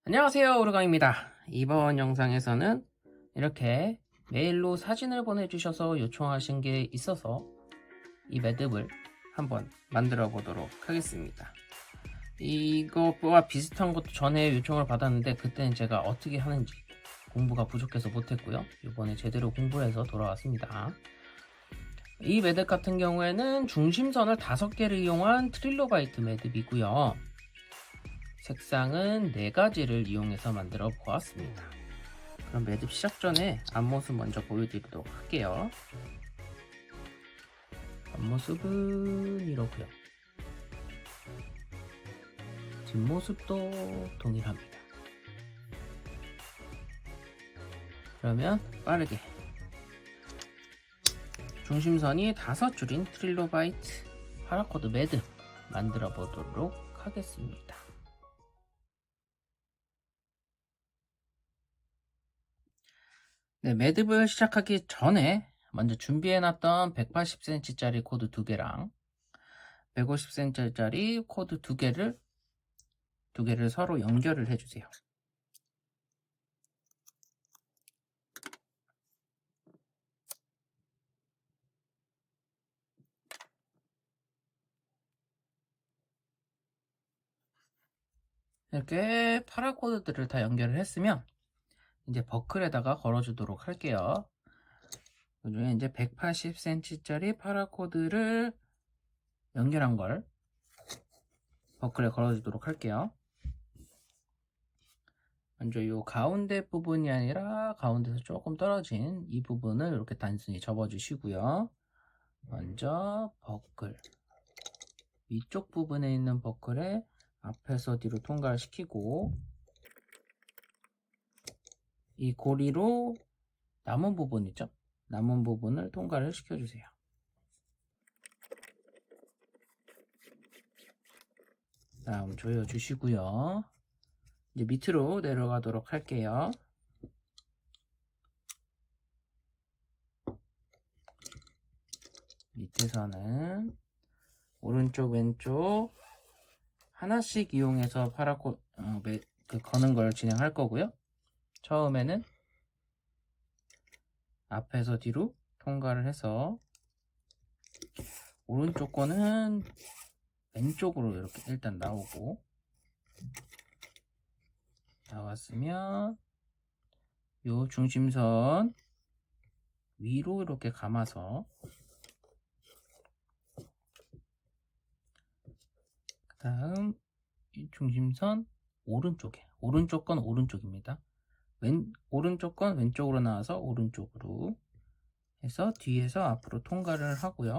안녕하세요, 오르강입니다. 이번 영상에서는 이렇게 메일로 사진을 보내주셔서 요청하신 게 있어서 이 매듭을 한번 만들어 보도록 하겠습니다. 이거와 비슷한 것도 전에 요청을 받았는데 그때는 제가 어떻게 하는지 공부가 부족해서 못했고요. 이번에 제대로 공부해서 돌아왔습니다. 이 매듭 같은 경우에는 중심선을 5개를 이용한 트릴로바이트 매듭이고요. 색상은 4가지를 이용해서 만들어 보았습니다. 그럼 매듭 시작 전에 앞모습 먼저 보여드리도록 할게요. 앞모습은 이렇고요. 뒷모습도 동일합니다. 그러면 빠르게 중심선이 5줄인 트릴로바이트 파라코드 매듭 만들어 보도록 하겠습니다. 네, 매듭을 시작하기 전에 먼저 준비해놨던 180cm짜리 코드 2개랑 150cm짜리 코드 2개를 서로 연결을 해주세요. 이렇게 파라코드들을 다 연결을 했으면 이제 버클에다가 걸어주도록 할게요. 그중에 이제 180cm짜리 파라코드를 연결한 걸 버클에 걸어주도록 할게요. 먼저 이 가운데 부분이 아니라 가운데서 조금 떨어진 이 부분을 이렇게 단순히 접어주시고요. 먼저 버클 위쪽 부분에 있는 버클에 앞에서 뒤로 통과시키고 이 고리로 남은 부분 있죠? 남은 부분을 통과를 시켜주세요. 다음 조여주시고요. 이제 밑으로 내려가도록 할게요. 밑에서는 오른쪽 왼쪽 하나씩 이용해서 거는 걸 진행할 거고요. 처음에는 앞에서 뒤로 통과를 해서 오른쪽 거는 왼쪽으로 이렇게 일단 나오고 나왔으면 요 중심선 위로 이렇게 감아서 그 다음 이 중심선 오른쪽에 오른쪽 건 오른쪽입니다. 오른쪽 건 왼쪽으로 나와서 오른쪽으로 해서 뒤에서 앞으로 통과를 하고요.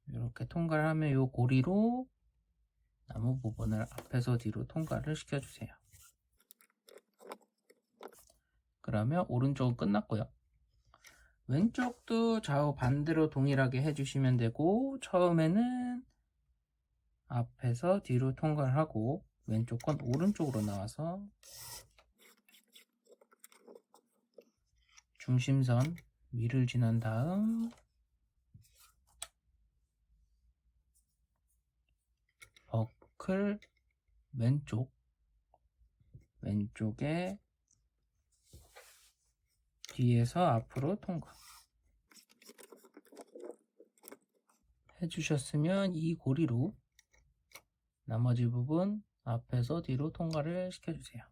이렇게 통과를 하면 이 고리로 나무 부분을 앞에서 뒤로 통과를 시켜주세요. 그러면 오른쪽은 끝났고요. 왼쪽도 좌우 반대로 동일하게 해주시면 되고 처음에는 앞에서 뒤로 통과를 하고 왼쪽 건 오른쪽으로 나와서 중심선 위를 지난 다음 버클 왼쪽에 뒤에서 앞으로 통과 해주셨으면 이 고리로 나머지 부분 앞에서 뒤로 통과를 시켜주세요.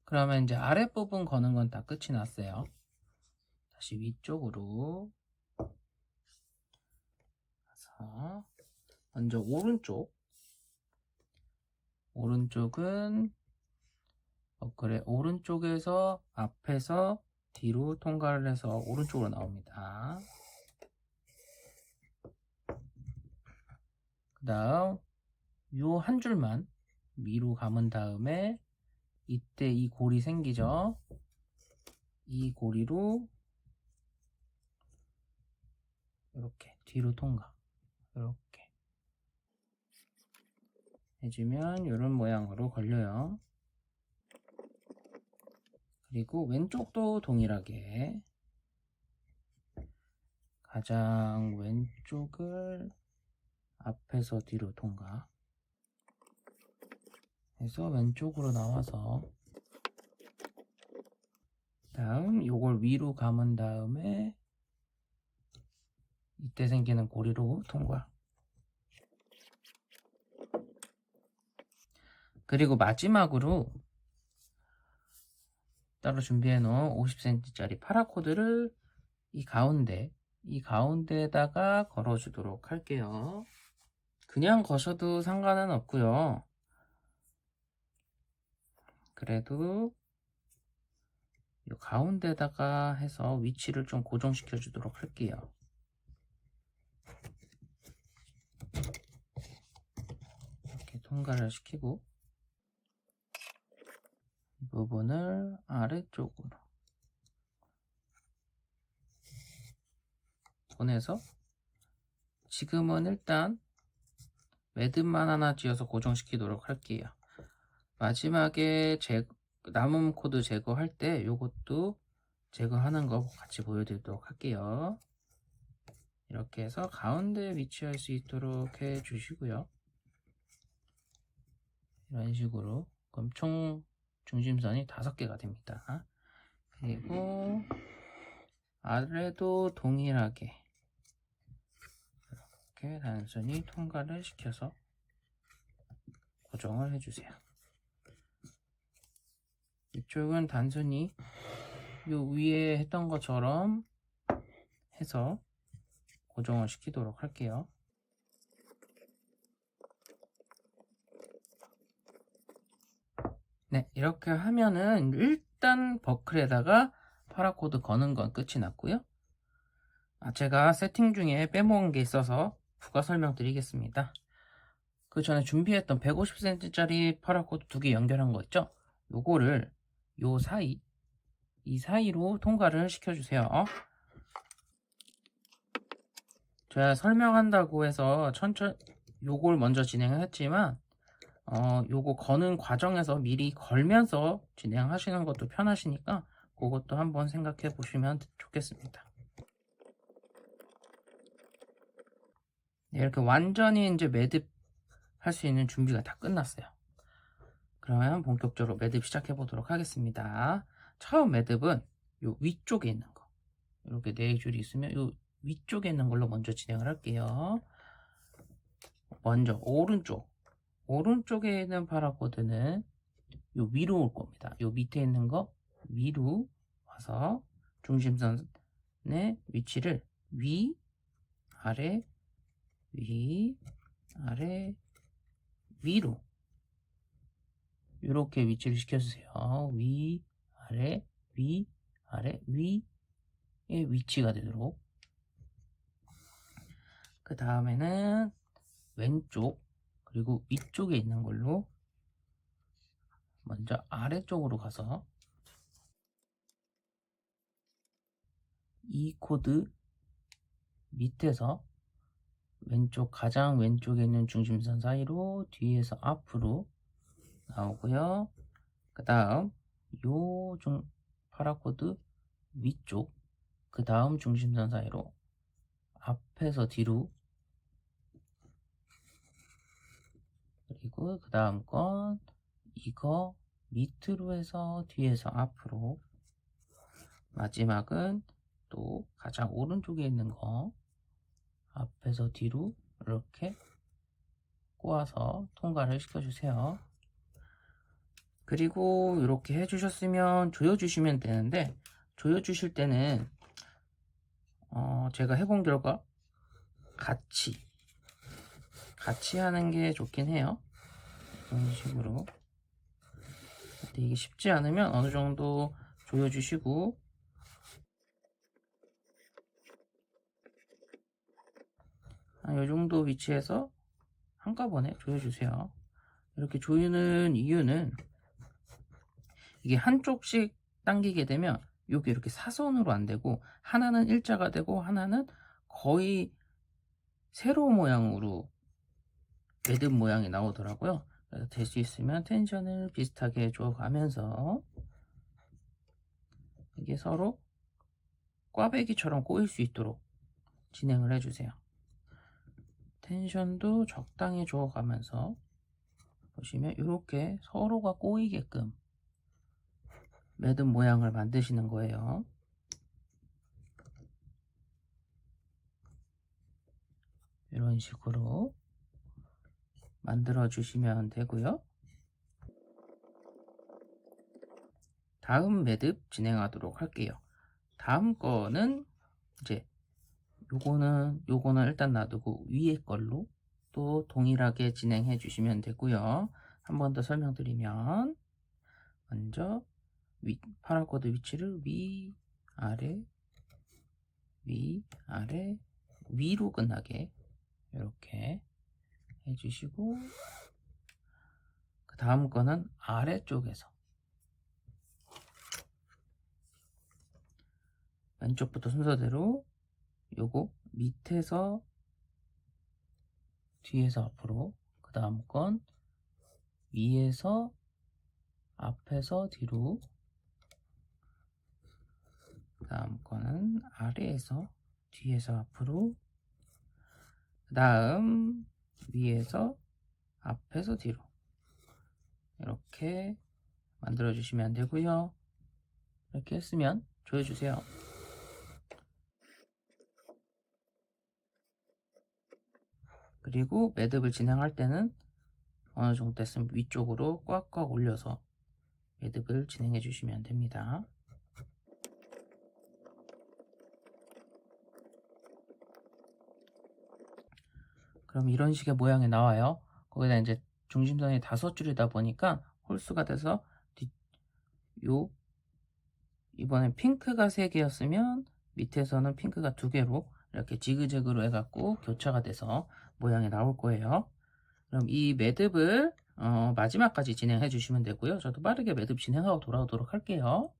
그러면 이제 아랫부분 거는 건 다 끝이 났어요. 다시 위쪽으로 가서 먼저 오른쪽은 버클의 오른쪽에서 앞에서 뒤로 통과를 해서 오른쪽으로 나옵니다. 그 다음 요 한 줄만 위로 감은 다음에 이때 이 고리 생기죠? 이 고리로 이렇게 뒤로 통과 이렇게 해주면 이런 모양으로 걸려요. 그리고 왼쪽도 동일하게 가장 왼쪽을 앞에서 뒤로 통과 해서 왼쪽으로 나와서 다음 요걸 위로 감은 다음에 이때 생기는 고리로 통과. 그리고 마지막으로 따로 준비해 놓은 50cm짜리 파라코드를 이 가운데에다가 걸어 주도록 할게요. 그냥 거셔도 상관은 없고요. 그래도 이 가운데다가 해서 위치를 좀 고정시켜 주도록 할게요. 이렇게 통과를 시키고 이 부분을 아래쪽으로 보내서 지금은 일단 매듭만 하나 지어서 고정시키도록 할게요. 마지막에 남은 코드 제거할 때 이것도 제거하는 거 같이 보여드리도록 할게요. 이렇게 해서 가운데에 위치할 수 있도록 해 주시고요. 이런 식으로 그럼 총 중심선이 5개가 됩니다. 그리고 아래도 동일하게 이렇게 단순히 통과를 시켜서 고정을 해주세요. 이쪽은 단순히 요 위에 했던 것처럼 해서 고정을 시키도록 할게요. 네, 이렇게 하면은 일단 버클에다가 파라코드 거는 건 끝이 났고요. 제가 세팅 중에 빼먹은 게 있어서 부가 설명드리겠습니다. 그 전에 준비했던 150cm짜리 파라코드 2개 연결한 거 있죠? 요거를 이 사이로 통과를 시켜주세요. 제가 설명한다고 해서 요걸 먼저 진행을 했지만 요거 거는 과정에서 미리 걸면서 진행하시는 것도 편하시니까 그것도 한번 생각해 보시면 좋겠습니다. 네, 이렇게 완전히 이제 매듭 할 수 있는 준비가 다 끝났어요. 그러면 본격적으로 매듭 시작해 보도록 하겠습니다. 처음 매듭은 요 위쪽에 있는 거, 이렇게 4줄이 있으면 요 위쪽에 있는 걸로 먼저 진행을 할게요. 먼저 오른쪽에 있는 파라코드는 요 위로 올 겁니다. 요 밑에 있는 거 위로 와서 중심선의 위치를 위, 아래, 위, 아래, 위로 이렇게 위치를 시켜주세요. 위, 아래, 위, 아래, 위의 위치가 되도록. 그 다음에는 왼쪽 그리고 위쪽에 있는 걸로 먼저 아래쪽으로 가서 이 코드 밑에서 가장 왼쪽에 있는 중심선 사이로 뒤에서 앞으로 나오고요. 그 다음 요 파라코드 위쪽 그 다음 중심선 사이로 앞에서 뒤로, 그리고 그 다음 건 이거 밑으로 해서 뒤에서 앞으로, 마지막은 또 가장 오른쪽에 있는 거 앞에서 뒤로 이렇게 꼬아서 통과를 시켜주세요. 그리고 이렇게 해주셨으면 조여주시면 되는데, 조여주실 때는 제가 해본 결과 같이 하는 게 좋긴 해요. 이런 식으로. 근데 이게 쉽지 않으면 어느 정도 조여주시고, 이 정도 위치에서 한꺼번에 조여주세요. 이렇게 조이는 이유는 이게 한쪽씩 당기게 되면 여기 이렇게 사선으로 안 되고 하나는 일자가 되고 하나는 거의 세로 모양으로 매듭 모양이 나오더라고요. 그래서 될 수 있으면 텐션을 비슷하게 줘가면서 이게 서로 꽈배기처럼 꼬일 수 있도록 진행을 해주세요. 텐션도 적당히 줘가면서 보시면 이렇게 서로가 꼬이게끔 매듭 모양을 만드시는 거예요. 이런 식으로 만들어 주시면 되고요. 다음 매듭 진행하도록 할게요. 다음 거는 이제 요거는 일단 놔두고 위에 걸로 또 동일하게 진행해 주시면 되고요. 한 번 더 설명드리면 먼저 파라코드 위치를 위, 아래, 위, 아래, 위로 끝나게 이렇게 해주시고, 그 다음 거는 아래쪽에서 왼쪽부터 순서대로 요거 밑에서 뒤에서 앞으로, 그 다음 건 위에서 앞에서 뒤로, 그 다음 거는 아래에서 뒤에서 앞으로, 그 다음 위에서 앞에서 뒤로 이렇게 만들어 주시면 되고요. 이렇게 했으면 조여주세요. 그리고 매듭을 진행할 때는 어느 정도 됐으면 위쪽으로 꽉꽉 올려서 매듭을 진행해 주시면 됩니다. 그럼 이런 식의 모양이 나와요. 거기다 이제 중심선이 5줄이다 보니까 홀수가 돼서 이번엔 핑크가 3개였으면 밑에서는 핑크가 2개로 이렇게 지그재그로 해갖고 교차가 돼서 모양이 나올 거예요. 그럼 이 매듭을 마지막까지 진행해 주시면 되고요. 저도 빠르게 매듭 진행하고 돌아오도록 할게요.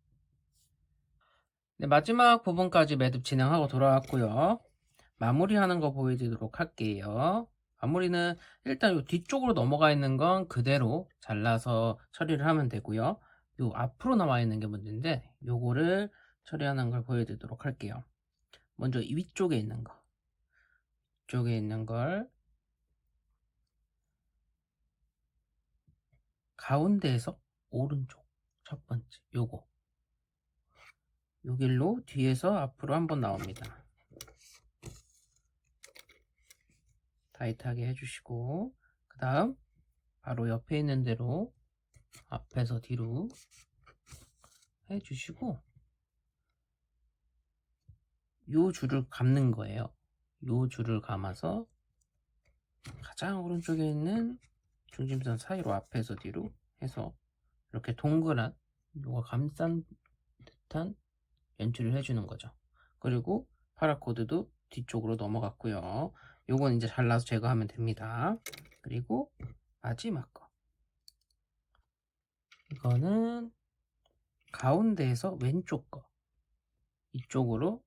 네, 마지막 부분까지 매듭 진행하고 돌아왔고요. 마무리하는 거 보여드리도록 할게요. 마무리는 일단 이 뒤쪽으로 넘어가 있는 건 그대로 잘라서 처리를 하면 되고요. 요 앞으로 나와 있는 게 문제인데 요거를 처리하는 걸 보여드리도록 할게요. 먼저 이 위쪽에 있는 거, 이쪽에 있는 걸 가운데에서 오른쪽 첫 번째 요거 요 길로 뒤에서 앞으로 한번 나옵니다. 타이트하게 해주시고, 그 다음 바로 옆에 있는 대로 앞에서 뒤로 해주시고, 요 줄을 감는 거예요. 요 줄을 감아서 가장 오른쪽에 있는 중심선 사이로 앞에서 뒤로 해서 이렇게 동그란 요거 감싼 듯한 연출을 해주는 거죠. 그리고 파라코드도 뒤쪽으로 넘어갔고요. 요건 이제 잘라서 제거하면 됩니다. 그리고 마지막 거, 이거는 가운데에서 왼쪽 거 이쪽으로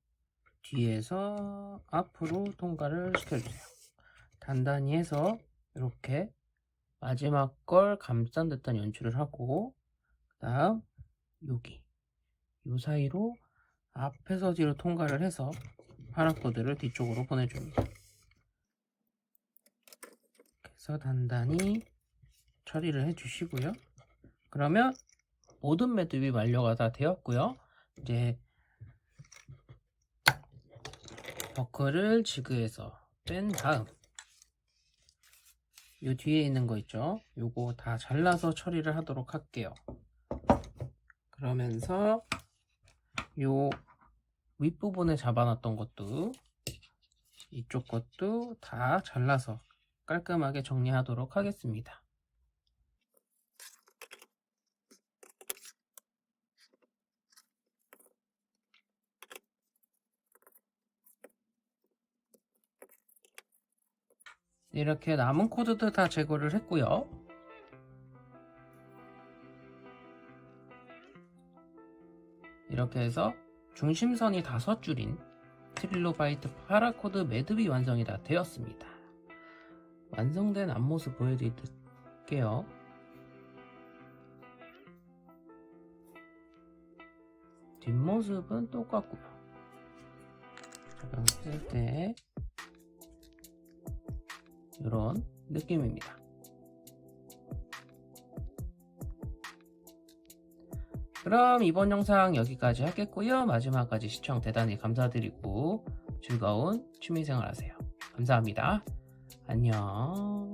뒤에서 앞으로 통과를 시켜주세요. 단단히 해서 이렇게 마지막 걸 감싼 듯한 연출을 하고, 그 다음 여기 요 사이로 앞에서 뒤로 통과를 해서 파라코드를 뒤쪽으로 보내줍니다. 그래서 단단히 처리를 해주시고요. 그러면 모든 매듭이 완료가 다 되었고요. 이제 버클을 지그에서 뺀 다음 요 뒤에 있는 거 있죠? 요거 다 잘라서 처리를 하도록 할게요. 그러면서 요 윗부분에 잡아놨던 것도 이쪽 것도 다 잘라서 깔끔하게 정리하도록 하겠습니다. 이렇게 남은 코드도 다 제거를 했고요. 이렇게 해서 중심선이 5줄인 트릴로바이트 파라코드 매듭이 완성이 다 되었습니다. 완성된 앞모습 보여드릴게요. 뒷모습은 똑같고요. 적용했을 때 이런 느낌입니다. 그럼 이번 영상 여기까지 하겠고요. 마지막까지 시청 대단히 감사드리고 즐거운 취미생활 하세요. 감사합니다. 안녕.